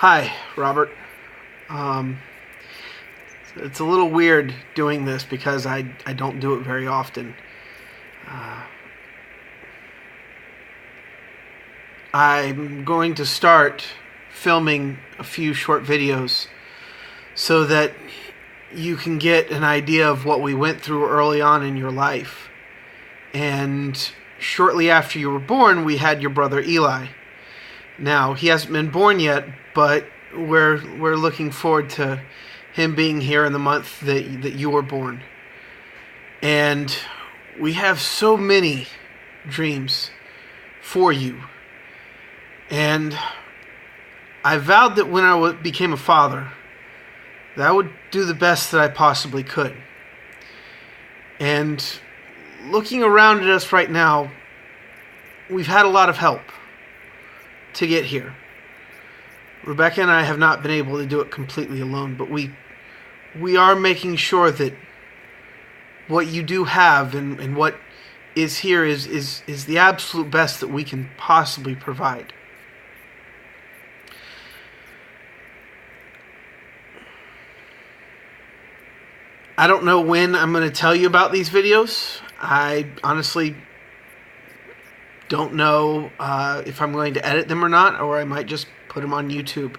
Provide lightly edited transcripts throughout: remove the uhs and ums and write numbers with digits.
Hi, Robert. Um, it's a little weird doing this because I don't do it very often. I'm going to start filming a few short videos so that you can get an idea of what we went through early on in your life. And shortly after you were born, we had your brother Eli. Now, he hasn't been born yet, but we're looking forward to him being here in the month that you were born. And we have so many dreams for you. And I vowed that when I became a father, that I would do the best that I possibly could. And looking around at us right now, we've had a lot of help to get here. Rebecca and I have not been able to do it completely alone, but we are making sure that what you do have and what is here is the absolute best that we can possibly provide. I don't know when I'm going to tell you about these videos. I honestly don't know if I'm going to edit them or not, or I might just put them on YouTube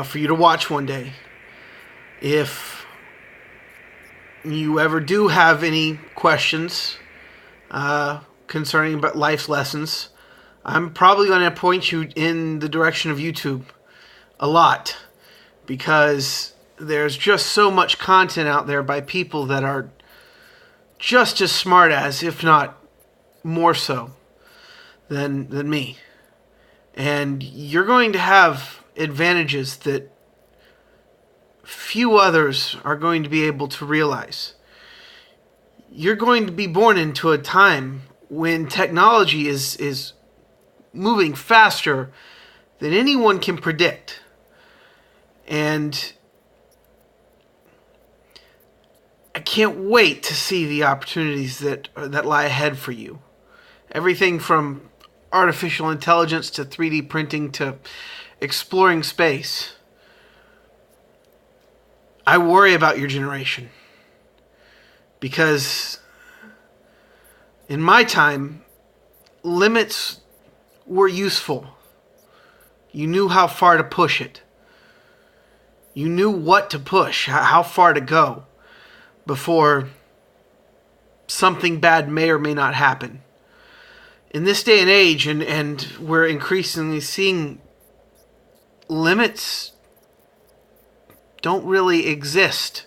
for you to watch one day. If you ever do have any questions concerning about life's lessons, I'm probably going to point you in the direction of YouTube a lot, because there's just so much content out there by people that are just as smart as, if not more so, than me. And you're going to have advantages that few others are going to be able to realize. You're going to be born into a time when technology is moving faster than anyone can predict. And I can't wait to see the opportunities that lie ahead for you. Everything from artificial intelligence to 3D printing to exploring space. I worry about your generation, because in my time, limits were useful. You knew how far to push it. You knew what to push, how far to go before something bad may or may not happen. In this day and age, and we're increasingly seeing limits don't really exist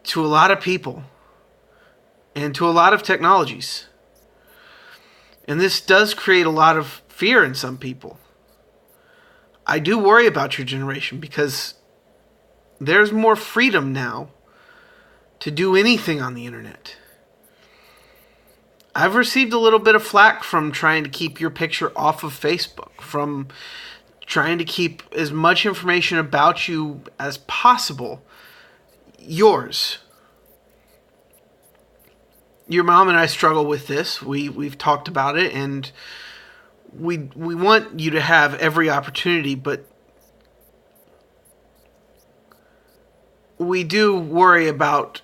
to a lot of people and to a lot of technologies. And this does create a lot of fear in some people. I do worry about your generation, because there's more freedom now to do anything on the internet. I've received a little bit of flack from trying to keep your picture off of Facebook, from trying to keep as much information about you as possible yours. Your mom and I struggle with this. We've talked about it, and we want you to have every opportunity, but we do worry about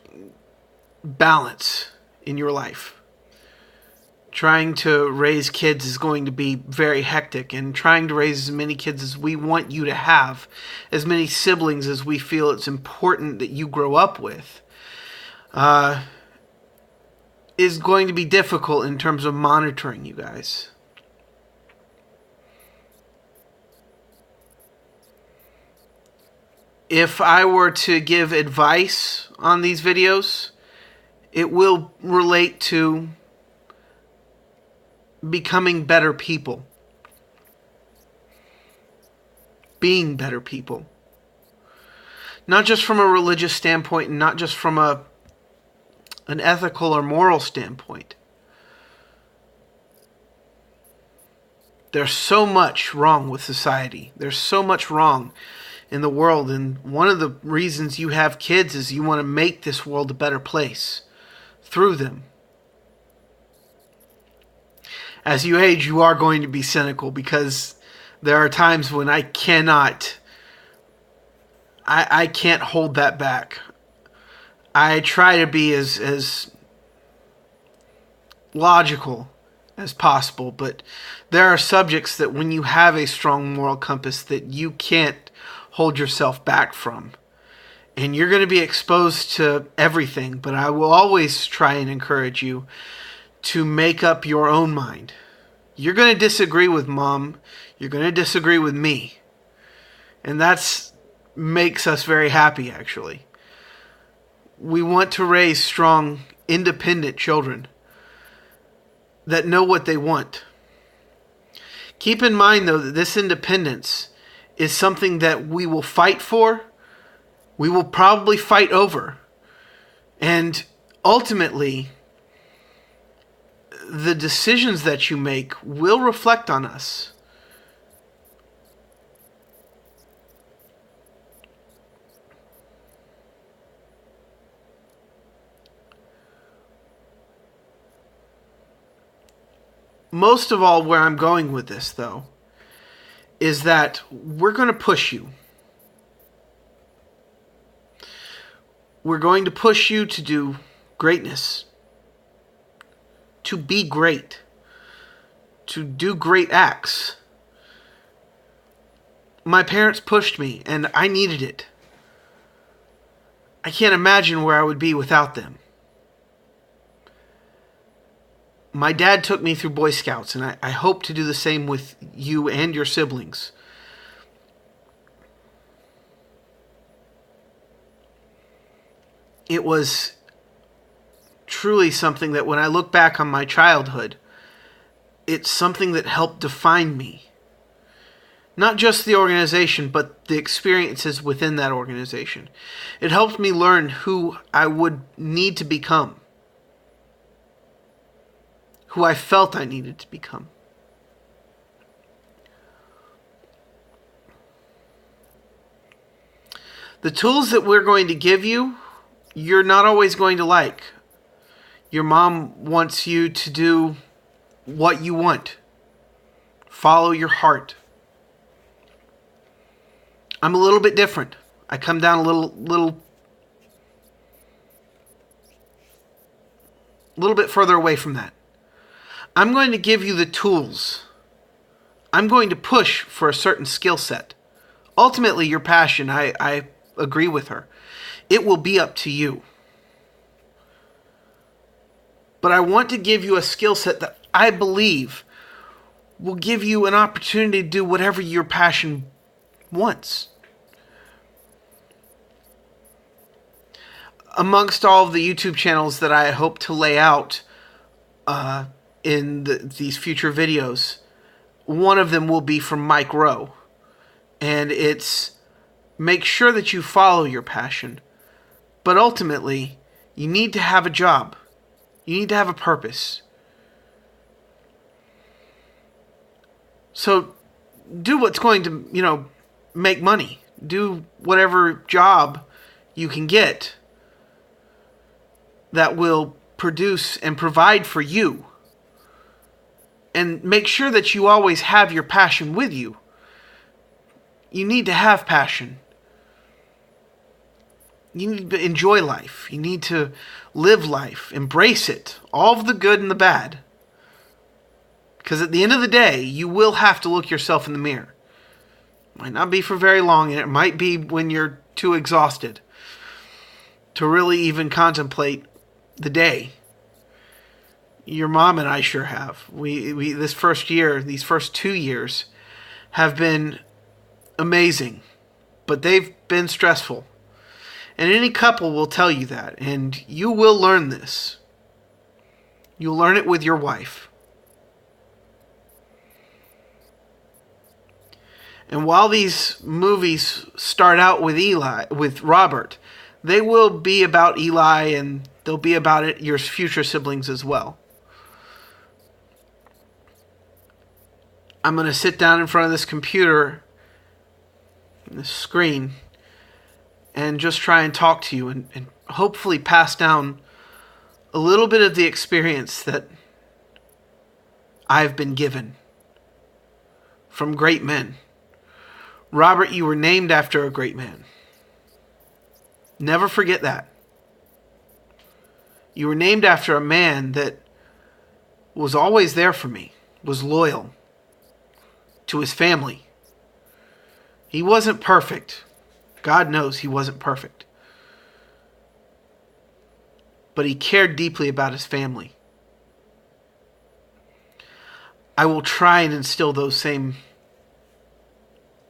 balance in your life. Trying to raise kids is going to be very hectic, and trying to raise as many kids as we want you to have, as many siblings as we feel it's important that you grow up with, is going to be difficult in terms of monitoring you guys. If I were to give advice on these videos, it will relate to becoming better people. Being better people. Not just from a religious standpoint, and not just from an ethical or moral standpoint. There's so much wrong with society. There's so much wrong in the world, and one of the reasons you have kids is you want to make this world a better place through them. As you age, you are going to be cynical, because There are times when I cannot, I can't hold that back. I try to be as logical as possible, but there are subjects that when you have a strong moral compass that you can't hold yourself back from. And you're going to be exposed to everything, but I will always try and encourage you to make up your own mind. You're going to disagree with Mom. You're going to disagree with me. And that's makes us very happy, actually. We want to raise strong, independent children that know what they want. Keep in mind, though, that this independence is something that we will fight for. We will probably fight over. And ultimately, the decisions that you make will reflect on us. Most of all, where I'm going with this, though, is that we're going to push you. We're going to push you to do greatness, to be great, to do great acts. My parents pushed me, and I needed it. I can't imagine where I would be without them. My dad took me through Boy Scouts, and I hope to do the same with you and your siblings. It was truly something that when I look back on my childhood, it's something that helped define me. Not just the organization, but the experiences within that organization. It helped me learn who I would need to become. Who I felt I needed to become. The tools that we're going to give you, you're not always going to like. Your mom wants you to do what you want. Follow your heart. I'm a little bit different. I come down a little bit further away from that. I'm going to give you the tools. I'm going to push for a certain skill set. Ultimately, your passion, I agree with her. It will be up to you. But I want to give you a skill set that I believe will give you an opportunity to do whatever your passion wants. Amongst all of the YouTube channels that I hope to lay out in these future videos, one of them will be from Mike Rowe. And it's make sure that you follow your passion. But ultimately, you need to have a job. You need to have a purpose. So do what's going to, make money. Do whatever job you can get that will produce and provide for you. And make sure that you always have your passion with you. You need to have passion. You need to enjoy life. You need to live life. Embrace it. All of the good and the bad. Because at the end of the day, you will have to look yourself in the mirror. It might not be for very long, and it might be when you're too exhausted to really even contemplate the day. Your mom and I sure have. We this first year, these first 2 years, have been amazing. But they've been stressful. And any couple will tell you that. And you will learn this. You'll learn it with your wife. And while these movies start out with Robert, they will be about Eli, and they'll be about your future siblings as well. I'm going to sit down in front of this computer, this screen, and just try and talk to you and hopefully pass down a little bit of the experience that I've been given from great men. Robert, you were named after a great man. Never forget that. You were named after a man that was always there for me, was loyal to his family. He wasn't perfect. God knows he wasn't perfect. But he cared deeply about his family. I will try and instill those same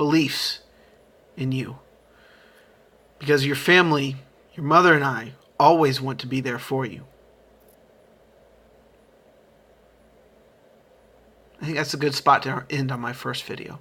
beliefs in you. Because your family, your mother and I, always want to be there for you. I think that's a good spot to end on my first video.